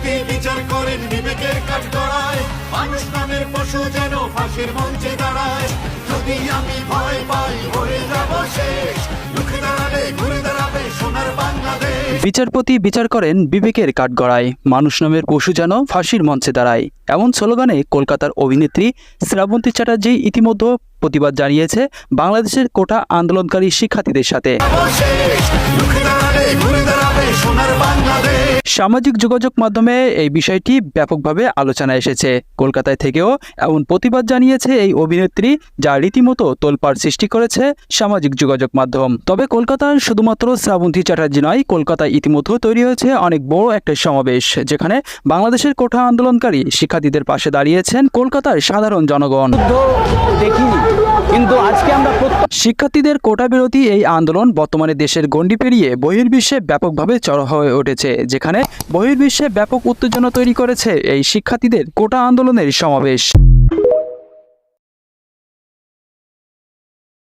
বিচারপতি বিচার করেন বিবেকের কাঠগড়ায়, মানুষ নামের পশু যেন ফাঁসির মঞ্চে দাঁড়ায়। যদি আমি ভয় পাই হয়ে যাব শেষ, রুখে দাঁড়ালে ঘুরে দাঁড়াবে সোনার বাংলাদেশ। বিচারপতি বিচার করেন বিবেকের কাঠগড়ায়, মানুষ নামের পশু যেন ফাঁসির মঞ্চে দাঁড়ায়, এমন স্লোগানে কলকাতার অভিনেত্রী শ্রাবন্তী চ্যাটার্জি ইতিমধ্যে প্রতিবাদ জানিয়েছে বাংলাদেশের কোটা আন্দোলনকারী শিক্ষার্থীদের সাথে। সামাজিক যোগাযোগ মাধ্যমে এই বিষয়টি ব্যাপকভাবে আলোচনায় এসেছে। কলকাতায় থেকেও এমন প্রতিবাদ জানিয়েছে এই অভিনেত্রী, যা রীতিমতো তোলপাড় সৃষ্টি করেছে সামাজিক যোগাযোগ মাধ্যম। তবে কলকাতার শুধুমাত্র শ্রাবন্তী চ্যাটার্জি নয়, কলকাতায় ইতিমধ্যে তৈরি হয়েছে অনেক বড় একটা সমাবেশ, যেখানে বাংলাদেশের কোটা আন্দোলনকারী শিক্ষার্থীদের পাশে দাঁড়িয়েছেন কলকাতার সাধারণ জনগণ। দেখিনি, কিন্তু আজকে আমরা শিক্ষার্থীদের কোটা বিরোধী এই আন্দোলন বর্তমানে দেশের গণ্ডি পেরিয়ে বহির্বিশ্বে ব্যাপকভাবে চড়া হয়ে উঠেছে, যেখানে বহির্বিশ্বে ব্যাপক উত্তেজনা তৈরি করেছে এই শিক্ষার্থীদের কোটা আন্দোলনের সমাবেশ।